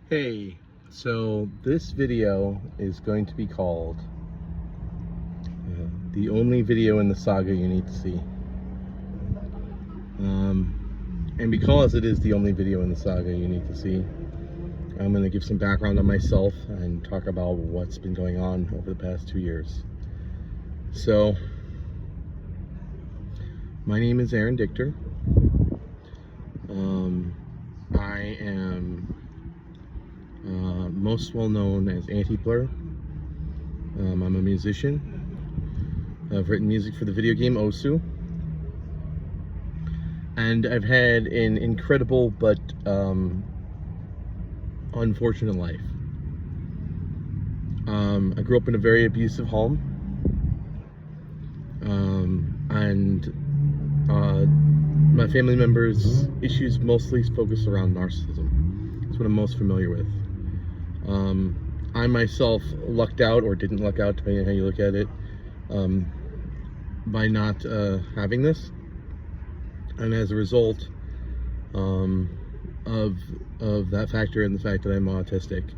Hey, so this video is going to be called the only video in the saga you need to see. And because it is the only video in the saga you need to see, I'm going to give some background on myself and talk about what's been going on over the past 2 years. So, my name is Aaron Dichter. I am most well known as Anti-Blur. I'm a musician. I've written music for the video game Osu. And I've had an incredible but unfortunate life. I grew up in a very abusive home. My family members' issues mostly focus around narcissism. That's what I'm most familiar with. I myself lucked out, or didn't luck out, depending on how you look at it, by not having this. And as a result of that factor and the fact that I'm autistic,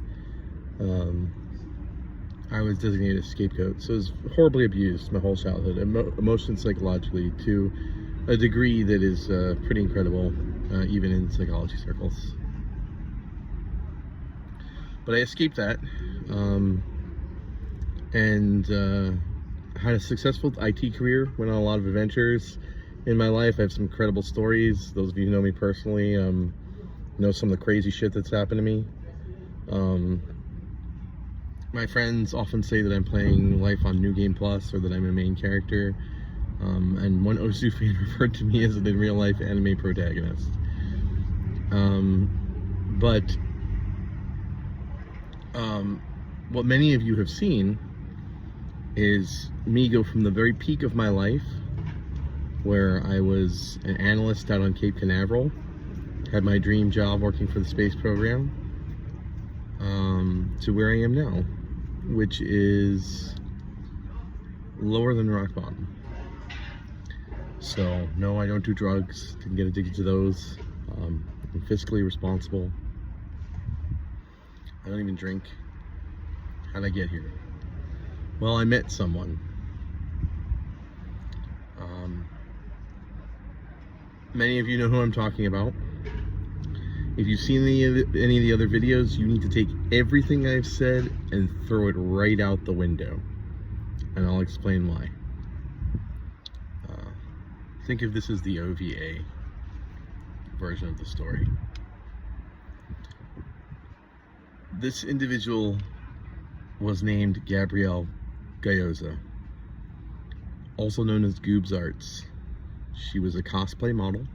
I was designated a scapegoat. So I was horribly abused my whole childhood, emotionally, psychologically, to a degree that is pretty incredible, even in psychology circles. But I escaped that, and had a successful IT career, went on a lot of adventures in my life. I have some incredible stories. Those of you who know me personally know some of the crazy shit that's happened to me. My friends often say that I'm playing life on New Game Plus, or that I'm a main character. And one Osu fan referred to me as an in real life anime protagonist. What many of you have seen is me go from the very peak of my life, where I was an analyst out on Cape Canaveral, had my dream job working for the space program, to where I am now, which is lower than rock bottom. So, no, I don't do drugs, didn't get addicted to those. I'm fiscally responsible. I don't even drink. How'd I get here? Well, I met someone. Many of you know who I'm talking about. If you've seen any of the other videos, you need to take everything I've said and throw it right out the window. And I'll explain why. Think of this as the OVA version of the story. This individual was named Gabrielle Gayoza, also known as Goobs Arts. She was a cosplay model,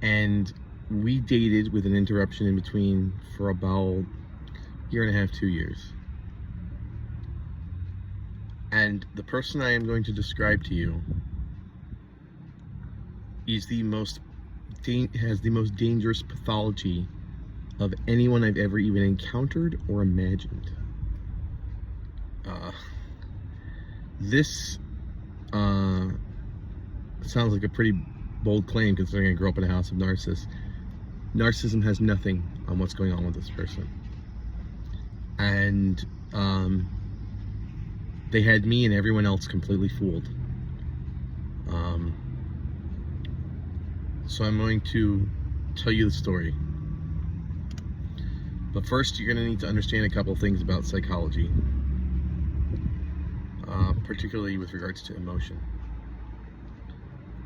and we dated with an interruption in between for about a year and a half, 2 years. And the person I am going to describe to you is has the most dangerous pathology of anyone I've ever even encountered or imagined. This sounds like a pretty bold claim, considering I grew up in a house of narcissists. Narcissism has nothing on what's going on with this person. And they had me and everyone else completely fooled. So I'm going to tell you the story. But first, you're going to need to understand a couple things about psychology, particularly with regards to emotion.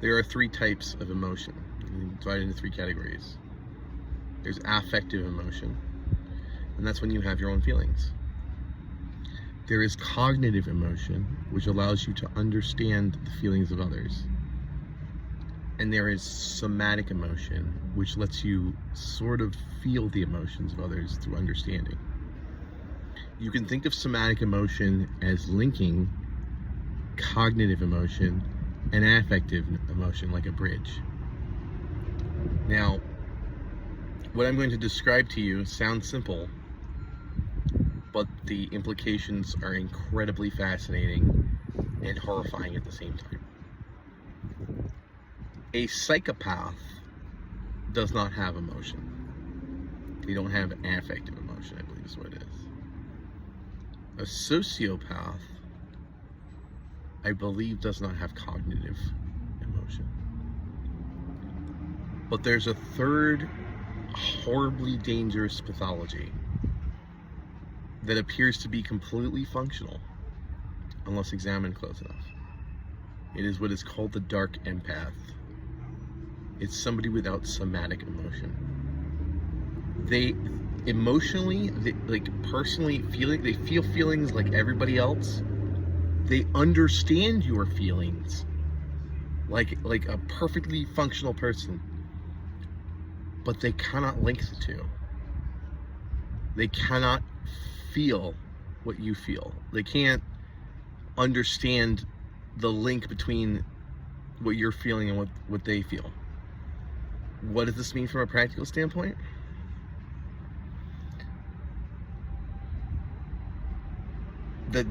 There are 3 types of emotion, divided into 3 categories. There's affective emotion, and that's when you have your own feelings. There is cognitive emotion, which allows you to understand the feelings of others. And there is somatic emotion, which lets you sort of feel the emotions of others through understanding. You can think of somatic emotion as linking cognitive emotion and affective emotion, like a bridge. Now, what I'm going to describe to you sounds simple, but the implications are incredibly fascinating and horrifying at the same time. A psychopath does not have emotion. They don't have affective emotion, I believe is what it is. A sociopath, I believe, does not have cognitive emotion. But there's a third horribly dangerous pathology that appears to be completely functional unless examined close enough. It is what is called the dark empath. It's somebody without somatic emotion. They emotionally, personally they feel feelings like everybody else. They understand your feelings like a perfectly functional person, but they cannot link the two. They cannot feel what you feel. They can't understand the link between what you're feeling and what they feel. What does this mean from a practical standpoint? That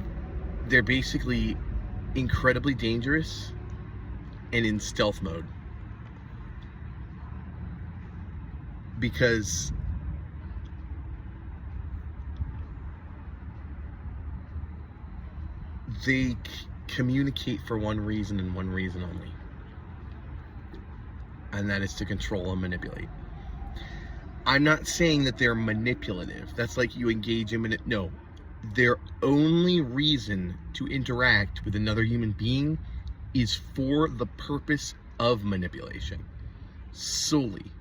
they're basically incredibly dangerous and in stealth mode. Because they communicate for one reason and one reason only. And that is to control and manipulate. I'm not saying that they're manipulative. That's like you engage in no. Their only reason to interact with another human being is for the purpose of manipulation. Solely.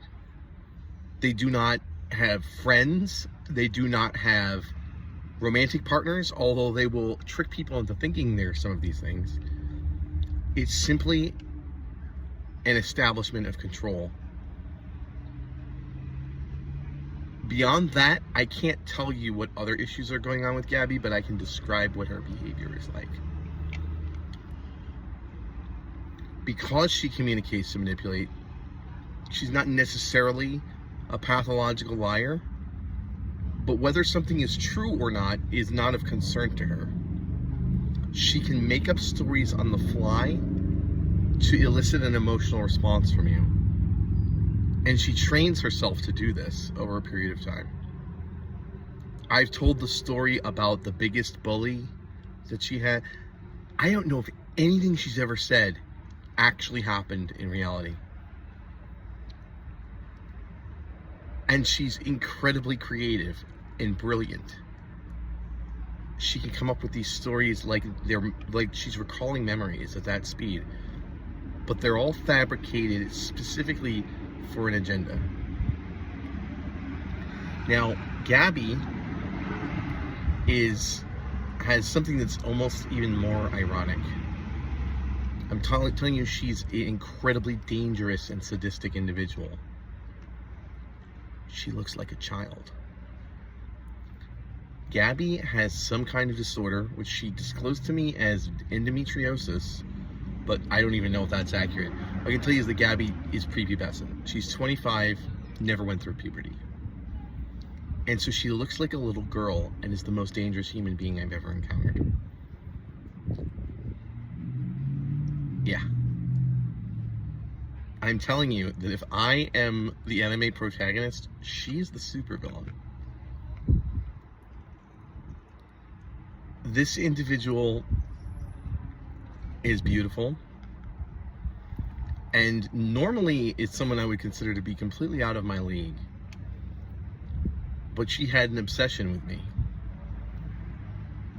They do not have friends. They do not have romantic partners, although they will trick people into thinking they're some of these things. It's simply an establishment of control. Beyond that, I can't tell you what other issues are going on with Gabby, but I can describe what her behavior is like. Because she communicates to manipulate, she's not necessarily a pathological liar, but whether something is true or not is not of concern to her. She can make up stories on the fly to elicit an emotional response from you. And she trains herself to do this over a period of time. I've told the story about the biggest bully that she had. I don't know if anything she's ever said actually happened in reality. And she's incredibly creative and brilliant. She can come up with these stories like she's recalling memories at that speed. But they're all fabricated specifically for an agenda. Now, Gabby has something that's almost even more ironic. I'm telling you, she's an incredibly dangerous and sadistic individual. She looks like a child. Gabby has some kind of disorder, which she disclosed to me as endometriosis, but I don't even know if that's accurate. I can tell you is that Gabby is prepubescent. She's 25, never went through puberty. And so she looks like a little girl and is the most dangerous human being I've ever encountered. Yeah. I'm telling you that if I am the anime protagonist, she's the supervillain. This individual is beautiful, and normally it's someone I would consider to be completely out of my league, but she had an obsession with me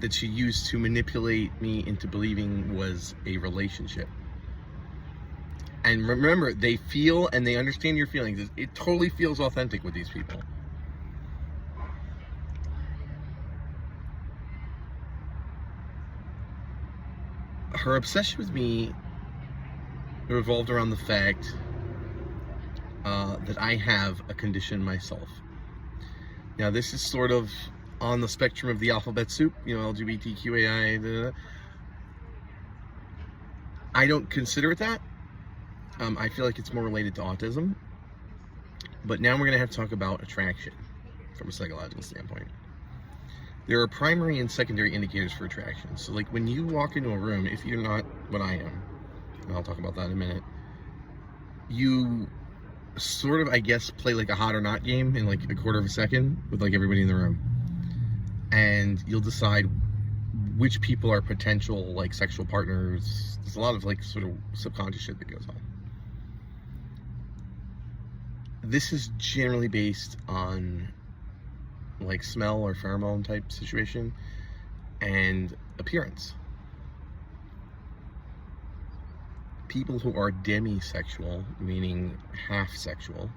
that she used to manipulate me into believing was a relationship. And remember, they feel and they understand your feelings. It totally feels authentic with these people. Her obsession with me revolved around the fact that I have a condition myself. Now, this is sort of on the spectrum of the alphabet soup, LGBTQAI. I don't consider it that. I feel like it's more related to autism. But now we're going to have to talk about attraction from a psychological standpoint. There are primary and secondary indicators for attraction. So like when you walk into a room, if you're not what I am, and I'll talk about that in a minute, you sort of, I guess, play like a hot or not game in like a quarter of a second with like everybody in the room. And you'll decide which people are potential like sexual partners. There's a lot of like sort of subconscious shit that goes on. This is generally based on like smell or pheromone type situation and appearance. People who are demisexual, meaning half sexual,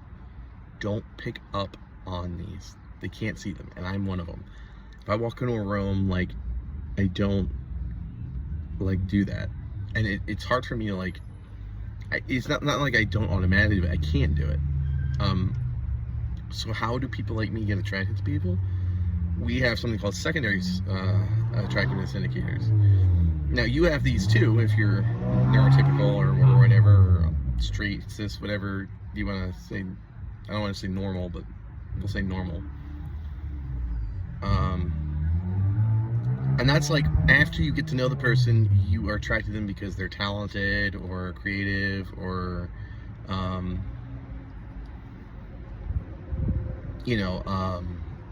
don't pick up on these. They can't see them, and I'm one of them. If I walk into a room, like, I don't like do that, and it's hard for me to like. It's not like I don't automatically, but I can't do it. So how do people like me get attracted to people? We have something called secondary attractiveness indicators. Now you have these too if you're neurotypical or whatever, or straight, cis, whatever you want to say. I don't want to say normal, but we'll say normal. And that's like after you get to know the person, you are attracted to them because they're talented or creative or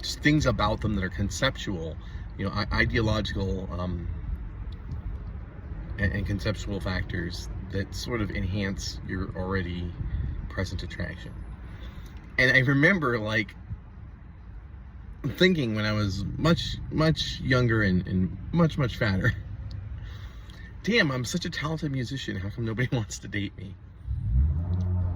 just things about them that are conceptual, ideological and conceptual factors that sort of enhance your already present attraction. And I remember like thinking when I was much younger and much fatter, damn, I'm such a talented musician, how come nobody wants to date me?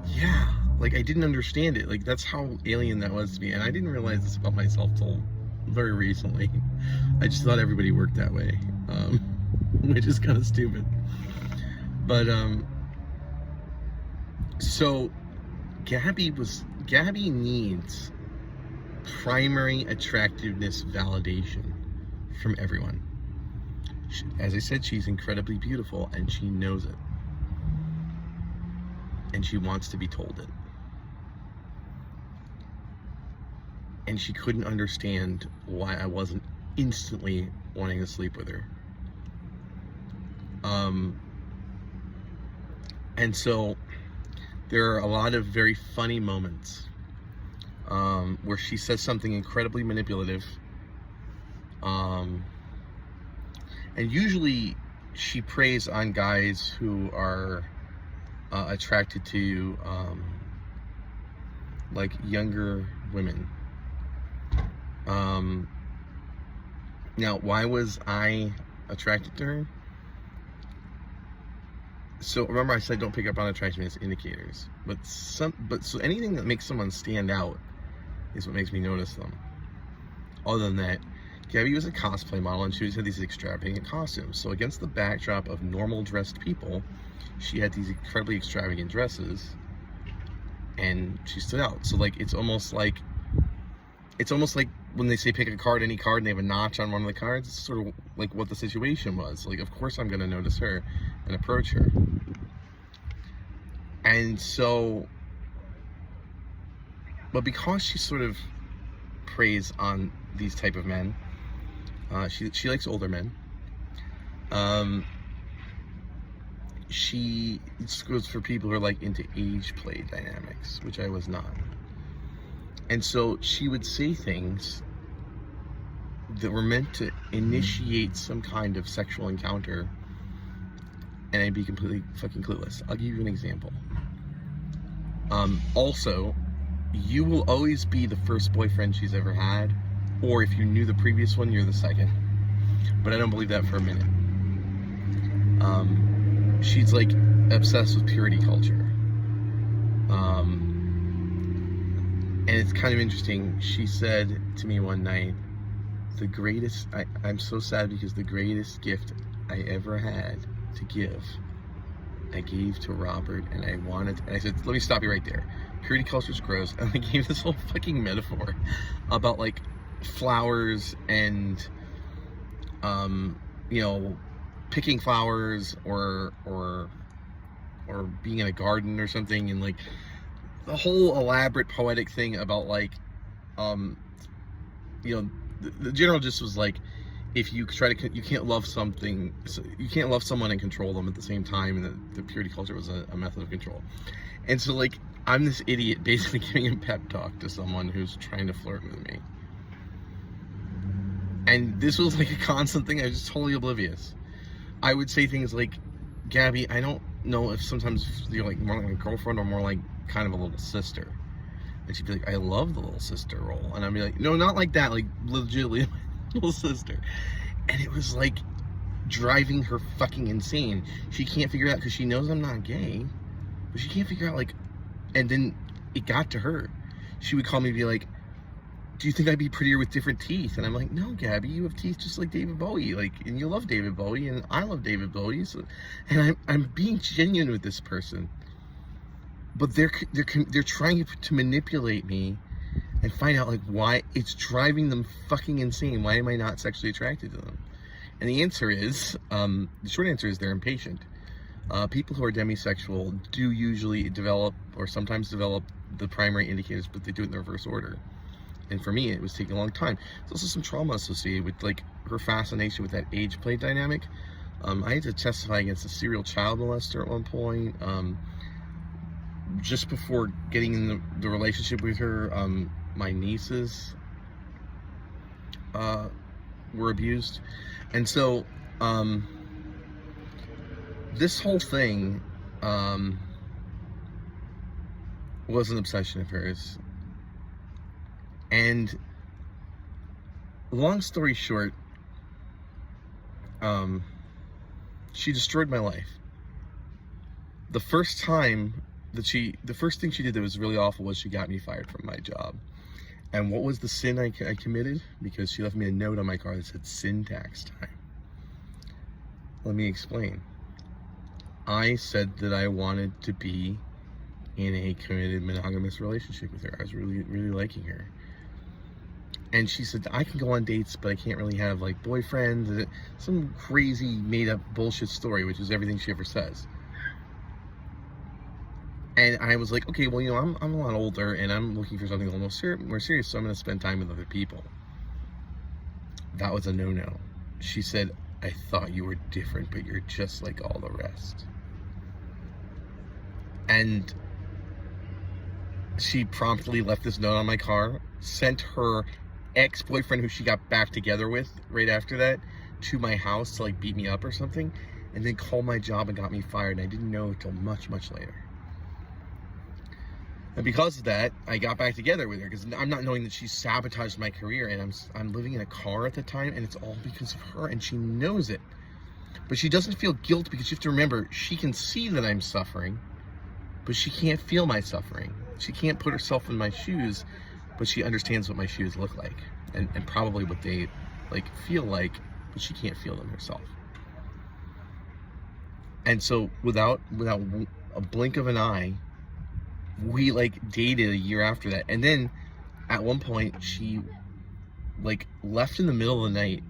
Yeah, like I didn't understand it. Like that's how alien that was to me, and I didn't realize this about myself till very recently. I just thought everybody worked that way, which is kind of stupid. But so Gabby needs primary attractiveness validation from everyone. As I said, she's incredibly beautiful and she knows it. And she wants to be told it. And she couldn't understand why I wasn't instantly wanting to sleep with her. And so there are a lot of very funny moments where she says something incredibly manipulative. And usually she preys on guys who are attracted to like younger women. Now, why was I attracted to her? So remember I said don't pick up on attractiveness indicators, but so anything that makes someone stand out is what makes me notice them. Other than that, Gabby was a cosplay model and she always had these extravagant costumes. So against the backdrop of normal dressed people, she had these incredibly extravagant dresses and she stood out. So like it's almost like when they say pick a card, any card, and they have a notch on one of the cards, it's sort of like what the situation was. Like, of course I'm gonna notice her and approach her. And so, but because she sort of preys on these type of men, she likes older men. She goes for people who are like into age play dynamics, which I was not. And so she would say things that were meant to initiate some kind of sexual encounter, and I'd be completely fucking clueless. I'll give you an example. Also, you will always be the first boyfriend she's ever had, or if you knew the previous one, you're the second. But I don't believe that for a minute. She's like obsessed with purity culture. And it's kind of interesting. She said to me one night, I'm so sad because the greatest gift I ever had to give, I gave to Robert, and I said, let me stop you right there. Purity culture is gross. And I gave this whole fucking metaphor about like flowers and, picking flowers or being in a garden or something, and like the whole elaborate poetic thing about like, the general gist was like, if you try to, you can't love something, so you can't love someone and control them at the same time, and the purity culture was a method of control. And so, like, I'm this idiot basically giving a pep talk to someone who's trying to flirt with me. And this was like a constant thing. I was just totally oblivious. I would say things like, Gabby, I don't know if sometimes you're like more like a girlfriend or more like kind of a little sister. And she'd be like, I love the little sister role. And I'd be like, no, not like that, like legitimately little sister. And it was like driving her fucking insane. She can't figure it out because she knows I'm not gay, but she can't figure out, like, and then it got to her. She would call me and be like, do you think I'd be prettier with different teeth? And I'm like, no, Gabby, you have teeth just like David Bowie, like, and you love David Bowie, and I love David Bowie, so, and I'm being genuine with this person, but they're trying to manipulate me and find out, like, why it's driving them fucking insane. Why am I not sexually attracted to them? And the answer is, the short answer is they're impatient. People who are demisexual do usually develop, or sometimes develop, the primary indicators, but they do it in the reverse order. And for me, it was taking a long time. There's also some trauma associated with, like, her fascination with that age play dynamic. I had to testify against a serial child molester at one point. Just before getting in the relationship with her, my nieces were abused. And so this whole thing was an obsession of hers. And long story short, she destroyed my life. The first thing she did that was really awful was she got me fired from my job. And what was the sin I committed? Because she left me a note on my car that said syntax time. Let me explain. I said that I wanted to be in a committed monogamous relationship with her. I was really, really liking her. And she said, I can go on dates, but I can't really have, like, boyfriends. Some crazy made-up bullshit story, which is everything she ever says. And I was like, okay, well, you know, I'm a lot older, and I'm looking for something a little more serious, so I'm going to spend time with other people. That was a no-no. She said, I thought you were different, but you're just like all the rest. And she promptly left this note on my car, sent her ex-boyfriend, who she got back together with right after that, to my house to, like, beat me up or something, and then called my job and got me fired. And I didn't know until much, much later. And because of that, I got back together with her, because I'm not knowing that she sabotaged my career, and I'm living in a car at the time, and it's all because of her, and she knows it. But she doesn't feel guilt, because you have to remember, she can see that I'm suffering, but she can't feel my suffering. She can't put herself in my shoes, but she understands what my shoes look like, and probably what they, like, feel like, but she can't feel them herself. And so without a blink of an eye, we, like, dated a year after that. And then at one point she, like, left in the middle of the night,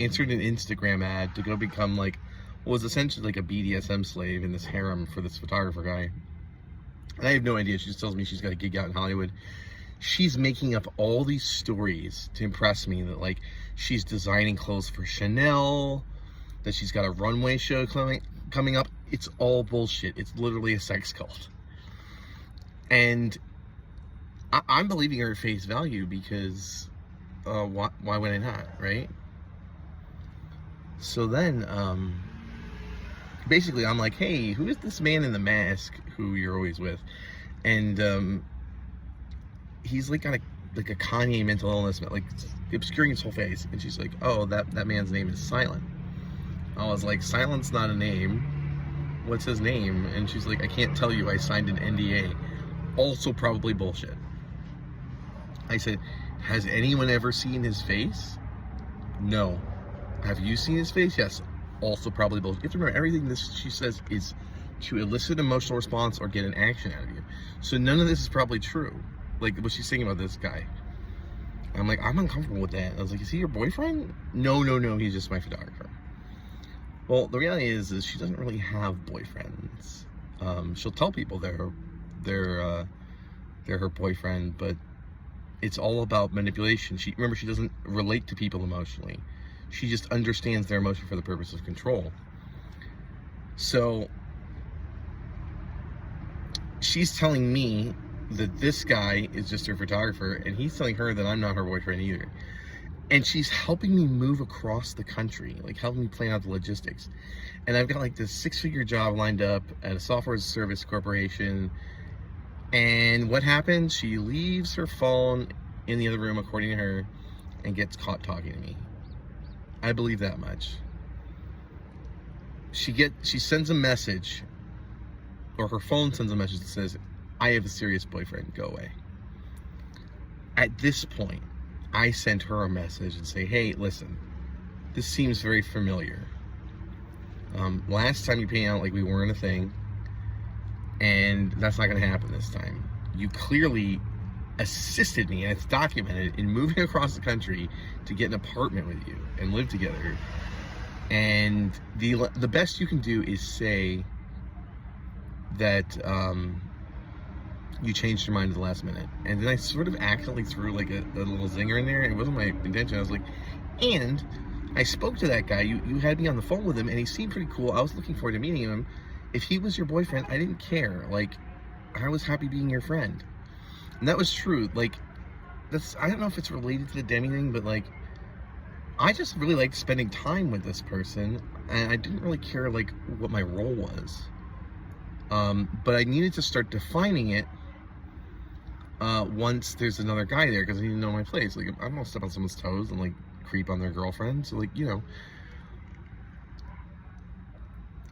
answered an Instagram ad to go become, like, what was essentially like a BDSM slave in this harem for this photographer guy. And I have no idea. She just tells me she's got a gig out in Hollywood. She's making up all these stories to impress me, that, like, she's designing clothes for Chanel, that she's got a runway show coming up. It's all bullshit. It's literally a sex cult. And I'm believing her at face value, because why would I not, right? So then, basically, I'm like, hey, who is this man in the mask who you're always with? And he's, like, got a Kanye mental illness, like, obscuring his whole face. And she's like, oh, that man's name is Silent. I was like, Silent's not a name. What's his name? And she's like, I can't tell you. I signed an NDA. Also probably bullshit. I said, has anyone ever seen his face? No. Have you seen his face? Yes. Also probably bullshit. You have to remember, everything she says is to elicit an emotional response or get an action out of you. So none of this is probably true. Like, what she's saying about this guy. I'm like, I'm uncomfortable with that. I was like, is he your boyfriend? No, he's just my photographer. Well, the reality is she doesn't really have boyfriends. She'll tell people they're her boyfriend, but it's all about manipulation. Remember, she doesn't relate to people emotionally. She just understands their emotion for the purpose of control. So she's telling me that this guy is just her photographer, and he's telling her that I'm not her boyfriend either. And she's helping me move across the country, like helping me plan out the logistics. And I've got like this 6-figure job lined up at a software as a service corporation. And what happens? She leaves her phone in the other room, according to her, and gets caught talking to me. I believe that much. She sends a message, or her phone sends a message that says, "I have a serious boyfriend, go away." At this point, I sent her a message and say, "Hey, listen, this seems very familiar. Last time you paid out like we weren't a thing, and that's not going to happen this time. You clearly assisted me, and it's documented, in moving across the country to get an apartment with you and live together. And the best you can do is say that you changed your mind at the last minute." And then I sort of accidentally threw like a little zinger in there. It wasn't my intention. I was like, "And I spoke to that guy. You had me on the phone with him, and he seemed pretty cool. I was looking forward to meeting him. If he was your boyfriend, I didn't care. Like, I was happy being your friend." And that was true. Like, I don't know if it's related to the Demi thing, but like, I just really liked spending time with this person, and I didn't really care like what my role was. But I needed to start defining it once there's another guy there, because I need to know my place. Like, I don't want to step on someone's toes and like creep on their girlfriend. So like,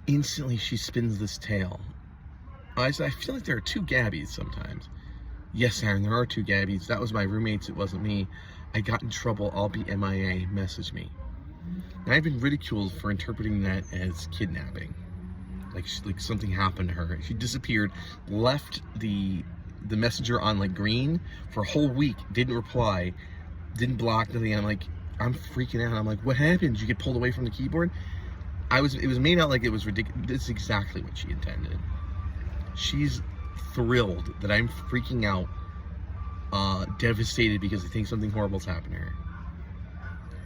instantly she spins this tale. I feel like there are two Gabbies sometimes. Yes, Aaron, there are two Gabbies. That was my roommates. It wasn't me. I got in trouble. I'll be MIA. Message me. And I've been ridiculed for interpreting that as kidnapping. Like something happened to her. She disappeared, left the messenger on like green for a whole week, didn't reply, didn't block nothing. I'm like, I'm freaking out. I'm like, what happened? Did you get pulled away from the keyboard? It was made out like it was ridiculous. This is exactly what she intended. She's thrilled that I'm freaking out, devastated because I think something horrible's happened to her.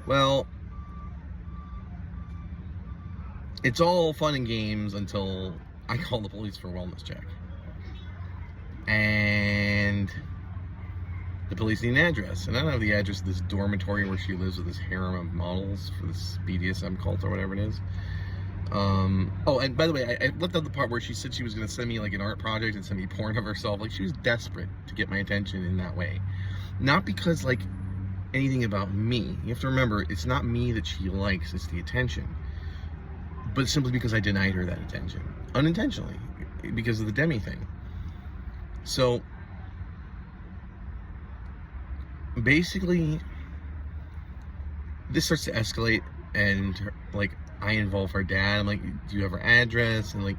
Well, it's all fun and games until I call the police for a wellness check. And the police need an address. And I don't have the address of this dormitory where she lives with this harem of models for this BDSM cult or whatever it is. Oh, and by the way, I left out the part where she said she was going to send me like an art project and send me porn of herself. Like, she was desperate to get my attention in that way. Not because like anything about me. You have to remember, it's not me that she likes, it's the attention. But it's simply because I denied her that attention. Unintentionally. Because of the Demi thing. So, basically, this starts to escalate, and like, I involve her dad. I'm like, do you have her address? And like,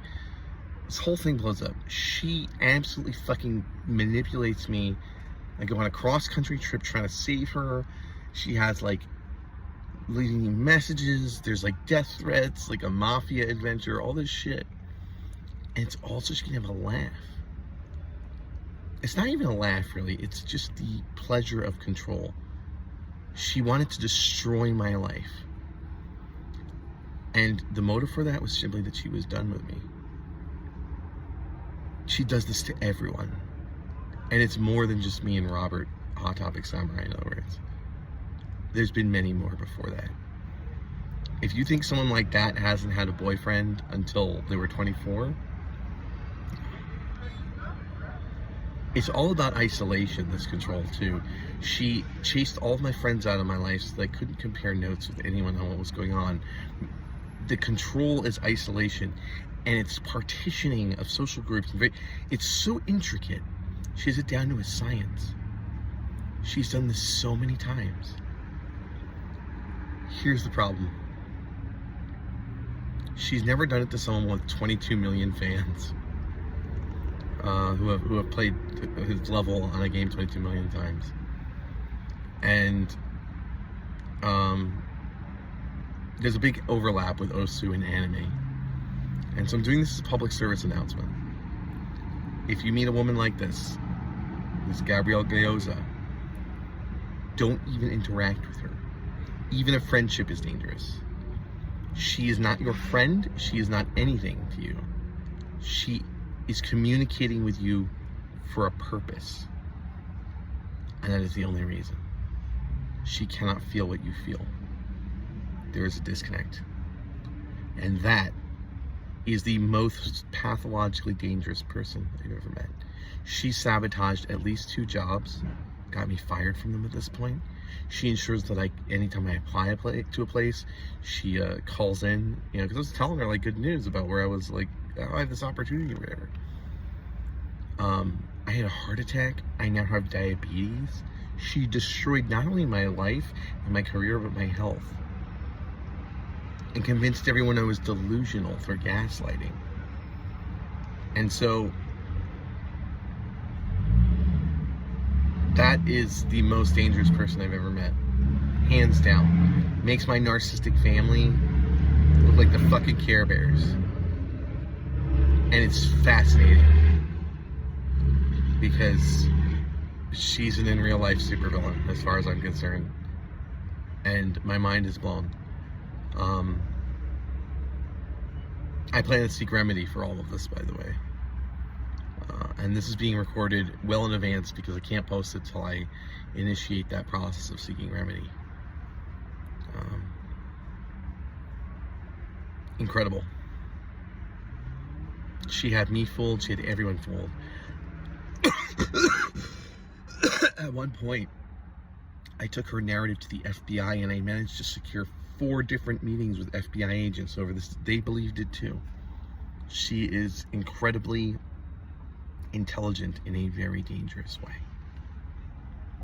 this whole thing blows up. She absolutely fucking manipulates me. I go on a cross-country trip trying to save her. She has like leaving me messages. There's like death threats, like a mafia adventure, all this shit. And it's also she can have a laugh. It's not even a laugh, really. It's just the pleasure of control. She wanted to destroy my life. And the motive for that was simply that she was done with me. She does this to everyone. And it's more than just me and Robert, Hot Topic Samurai, in other words. There's been many more before that. If you think someone like that hasn't had a boyfriend until they were 24, it's all about isolation, this control, too. She chased all of my friends out of my life so that I couldn't compare notes with anyone on what was going on. The control is isolation, and it's partitioning of social groups. It's so intricate. She has it down to a science. She's done this so many times. Here's the problem. She's never done it to someone with 22 million fans who have played his level on a game 22 million times. And there's a big overlap with Osu and anime. And so I'm doing this as a public service announcement. If you meet a woman like this Gabrielle Gayoza, don't even interact with her. Even a friendship is dangerous. She is not your friend. She is not anything to you. She is communicating with you for a purpose. And that is the only reason. She cannot feel what you feel. There is a disconnect. And that is the most pathologically dangerous person I've ever met. She sabotaged at least 2 jobs, got me fired from them at this point. She ensures that anytime I apply to a place, she calls in, because I was telling her good news about where I was oh, I have this opportunity or whatever. I had a heart attack. I now have diabetes. She destroyed not only my life and my career, but my health. And convinced everyone I was delusional through gaslighting. And so, that is the most dangerous person I've ever met. Hands down. Makes my narcissistic family look like the fucking Care Bears. And it's fascinating. Because she's an in real life supervillain, as far as I'm concerned. And my mind is blown. I plan to seek remedy for all of this, by the way. And this is being recorded well in advance because I can't post it till I initiate that process of seeking remedy. Incredible. She had me fooled. She had everyone fooled. At one point, I took her narrative to the FBI and I managed to secure 4 different meetings with FBI agents over this. They believed it too. She is incredibly intelligent in a very dangerous way.